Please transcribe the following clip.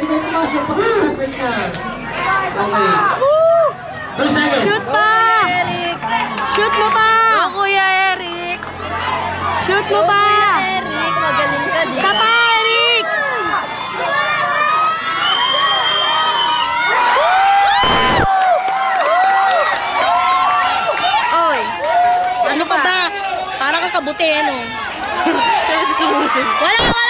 kayo pumasok. Pag-start na. Okay. 2 seconds. Shoot pa! Eric! Shoot mo pa! Go, Kuya Eric! Shoot mo pa! Eric, magaling ka din. Isa pa, Eric! Oy! Ano ka ba? Parang kang kabuti, ano? Wala!